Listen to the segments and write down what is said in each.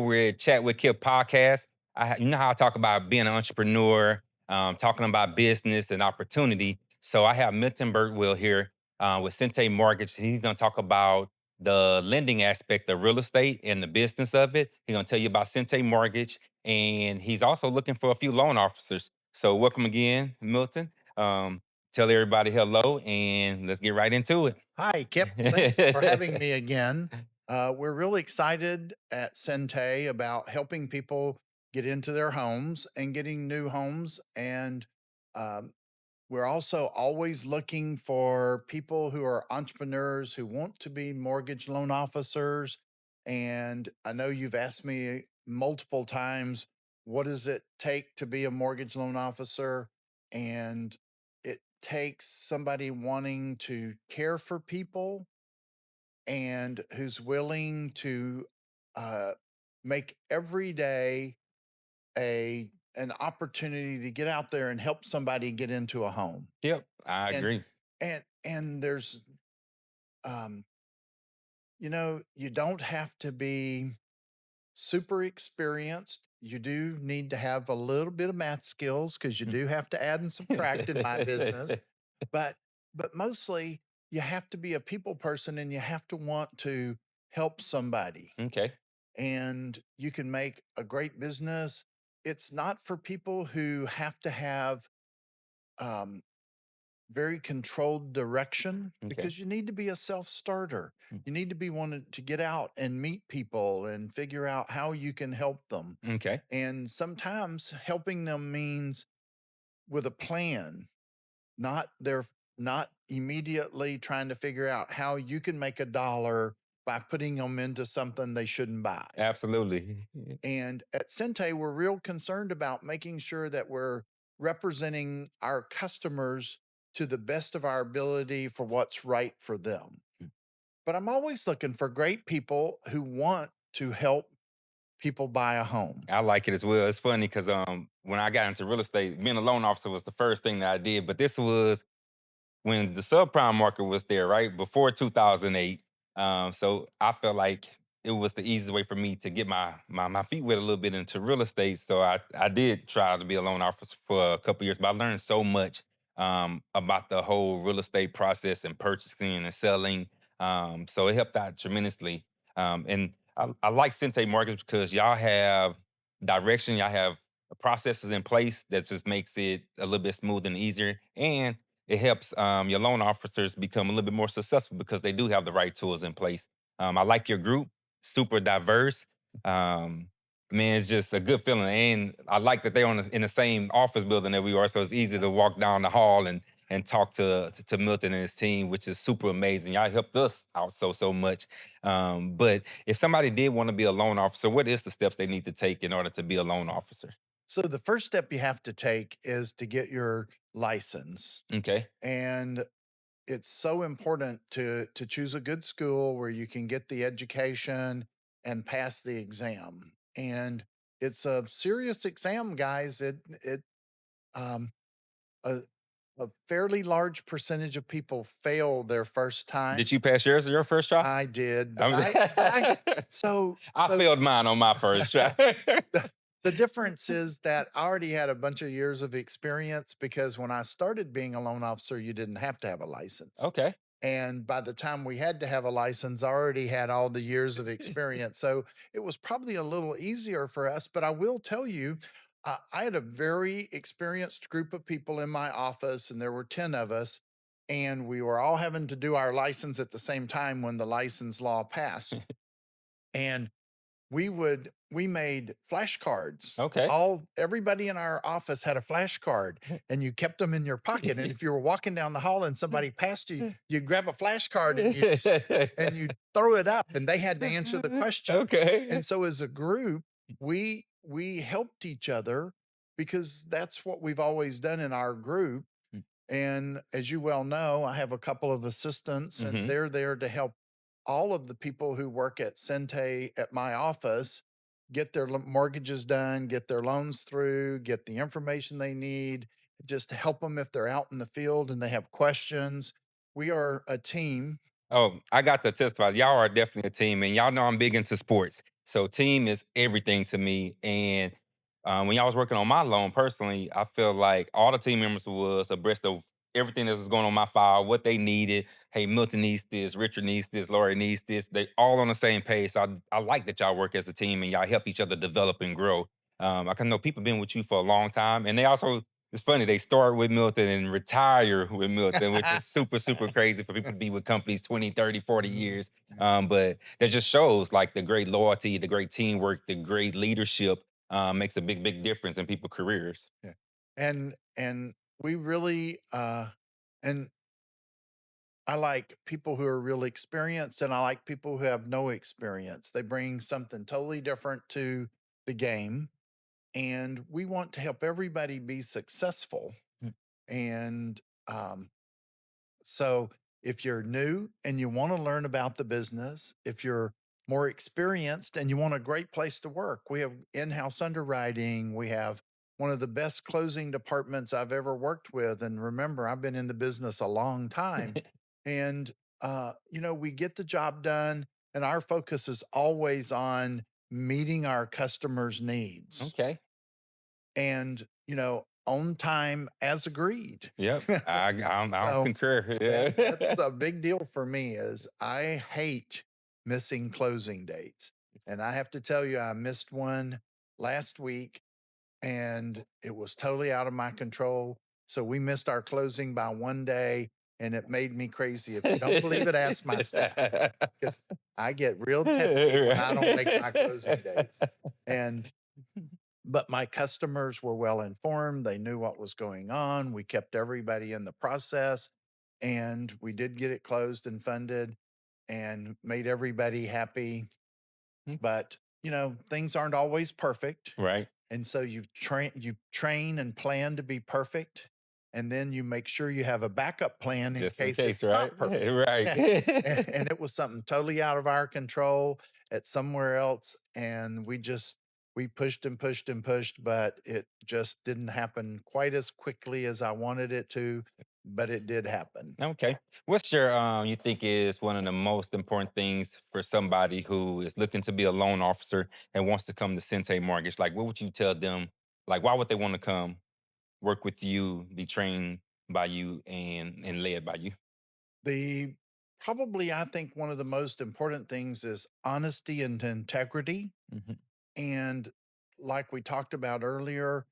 We're at Chat with Kip Podcast. You know how I talk about being an entrepreneur, talking about business and opportunity. So I have Milton Birdwell here with Sente Mortgage. He's going to talk about the lending aspect of real estate and the business of it. He's going to tell you about Sente Mortgage, and he's also looking for a few loan officers. So welcome again, Milton. Tell everybody hello, and let's get right into Hi, Kip. Thanks for having me again. We're really excited at Sente about helping people get into their homes and getting new homes. And um, we're also always looking for people who are entrepreneurs who want to be mortgage loan officers. And I know you've asked me multiple times, what does it take to be a mortgage loan officer? And it takes somebody wanting to care for people and who's willing to uh, make every day an opportunity to get out there and help somebody get into a home. Yep, I And agree. and there's um, you don't have to be super experienced. You do need to have a little bit of math skills because you do have to add and subtract in my business. But but mostly you have to be a people person and you have to want to help somebody. Okay. And you can make a great business. It's not for people who have to have um, very controlled direction Okay. because you need to be a self-starter. You need to be wanting to get out and meet people and figure out how you can help them. Okay. And sometimes helping them means with a plan, not immediately trying to figure out how you can make a dollar by putting them into something they shouldn't buy. Absolutely. And at Sente, we're real concerned about making sure that we're representing our customers to the best of our ability for what's right for them. But I'm always looking for great people who want to help people buy a home. I like it as well. It's funny because when I got into real estate, being a loan officer was the first thing that I did. But this was when the subprime market was there, right? Before 2008. So I felt like it was the easiest way for me to get my feet wet a little bit into real estate. So I did try to be a loan officer for a couple years, but I learned so much about the whole real estate process and purchasing and selling. So it helped out tremendously. And I like Sente Mortgage because y'all have direction, y'all have processes in place that just makes it a little bit smoother and easier. And it helps your loan officers become a little bit more successful because they do have the right tools in place. I like your group, super diverse. Um, man, it's just a good feeling, and I like that they're in the same office building that we are, so it's easy to walk down the hall and talk to Milton and his team, which is super amazing. Y'all helped us out so much. But if somebody did want to be a loan officer, what is the steps they need to take in order to be a loan officer? So the first step you have to take is to get your license. Okay. And it's so important to choose a good school where you can get the education and pass the exam. And it's a serious exam, guys. It um a, a fairly large percentage of people fail their first Did time. you pass your first try? I did, but I'm I so I so failed mine on my first try. the difference is that I already had a bunch of years of experience because when I started being a loan officer, you didn't have to have a license. Okay. And by the time we had to have a license, I already had all the years of experience. So it was probably a little easier for us. But I will tell you, I had a very experienced group of people in my office, and there were 10 of us. And we were all having to do our license at the same time when the license law passed. And we made flashcards. Okay. Everybody in our office had a flashcard and you kept them in your pocket. And if you were walking down the hall and somebody passed you, you grab a flashcard and you throw it up and they had to answer the question. Okay. And so as a group, we helped each other because that's what we've always done in our group. And as you well know, I have a couple of assistants and Mhm. they're there to help all of the people who work at Sente at my office get their mortgages done, get their loans through, get the information they need, just to help them if they're out in the field and they have questions. We are a team. Oh, I got to testify. Y'all are definitely a team, and y'all know I'm big into sports. So team is everything to me. And when y'all was working on my loan personally, I feel like all the team members was abreast of everything that was going on my file, what they needed. Hey, Milton needs this, Richard needs this, Lori needs this. They all on the same page. So I like that y'all work as a team and y'all help each other develop and grow. I can know people been with you for a long time, and they also it's funny, they start with Milton and retire with Milton, which is super, super crazy for people to be with companies 20, 30, 40 Mhm. years. But that just shows like the great loyalty, the great teamwork, the great leadership makes a big, big difference in people's careers. Yeah. And we really and I like people who are really experienced and I like people who have no experience. They bring something totally different to the game and we want to help everybody be successful. Mm. And um so if you're new and you want to learn about the business, if you're more experienced and you want a great place to work, we have in-house underwriting. We have one of the best closing departments I've ever worked with. And remember, I've been in the business a long time. And we get the job done, and our focus is always on meeting our customers' needs Okay. and on time as agreed. Yep. I'll So concur. that's Yeah. a big deal for me is I hate missing closing dates. And I have to tell you, I missed one last week and it was totally out of my control. So we missed our closing by one day and it made me crazy. If you don't believe it, ask my staff because I get real testy when I don't make my closing dates. And but my customers were well informed. They knew what was going on. We kept everybody in the process and we did get it closed and funded and made everybody happy. But, things aren't always perfect. Right. And so you train and plan to be perfect. And then you make sure you have a backup plan in Just in case case, it's right? not perfect. Right. And it was something totally out of our control at somewhere else. And we pushed and pushed and pushed, but it just didn't happen quite as quickly as I wanted it to, but it did happen. Okay. What's your you think is one of the most important things for somebody who is looking to be a loan officer and wants to come to Sente Mortgage? Like what would you tell them? Like why would they want to come work with you, be trained by you and led by you? The Probably I think one of the most important things is honesty and integrity. Mhm. And like we talked about earlier,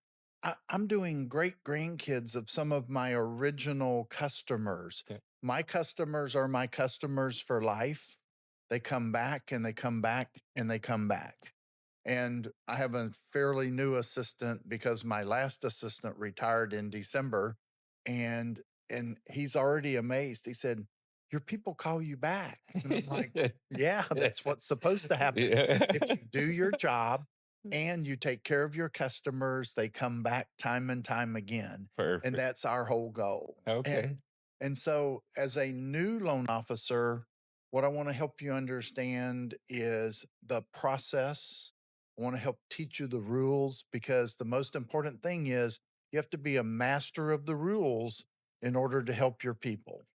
I'm doing great grandkids of some of my original customers. Okay. My customers are my customers for life. They come back and they come back and they come back. And I have a fairly new assistant because my last assistant retired in December and he's already amazed. He said, "Your people call you back." And I'm like, "Yeah, that's what's supposed to happen. If Yeah. you do your job and you take care of your customers, they come back time and time again. And Perfect. that's our whole goal. Okay. And so as a new loan officer, what I want to help you understand is the process. I want to help teach you the rules because the most important thing is you have to be a master of the rules in order to help your people.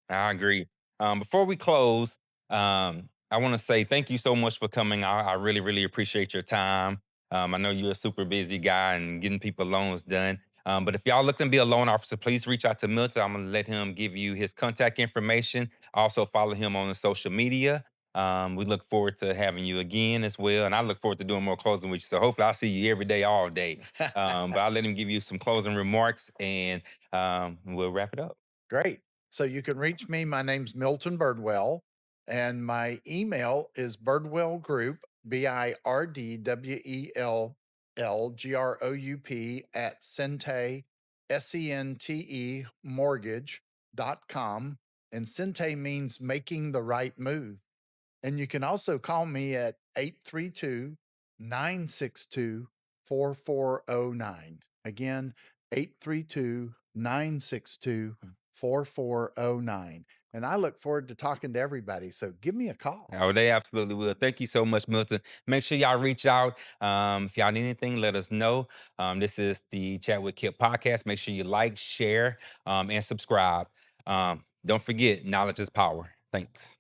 I agree. Before we close, I want to say thank you so much for coming. I really, really appreciate your time. I know you're a super busy guy and getting people loans done. But if y'all looking to be a loan officer, please reach out to Milton. I'm gonna let him give you his contact information. Also follow him on the social media. We look forward to having you again as well, and I look forward to doing more closing with you. So hopefully I'll see you every day, all day. But I'll let him give you some closing remarks, and we'll wrap it up. Great. So you can reach me. My name's Milton Birdwell, and my email is Birdwell Group, BirdwellGroup at Sente mortgage.com. And Sente means making the right move. And you can also call me at 832-962-4409. Again, 832-962 4409. And I look forward to talking to everybody. So give me a call. Oh, they absolutely will. Thank you so much, Milton. Make sure y'all reach out. If y'all need anything, let us know. This is the Chat with Kip podcast. Make sure you like, share, and subscribe. Don't forget, knowledge is power. Thanks.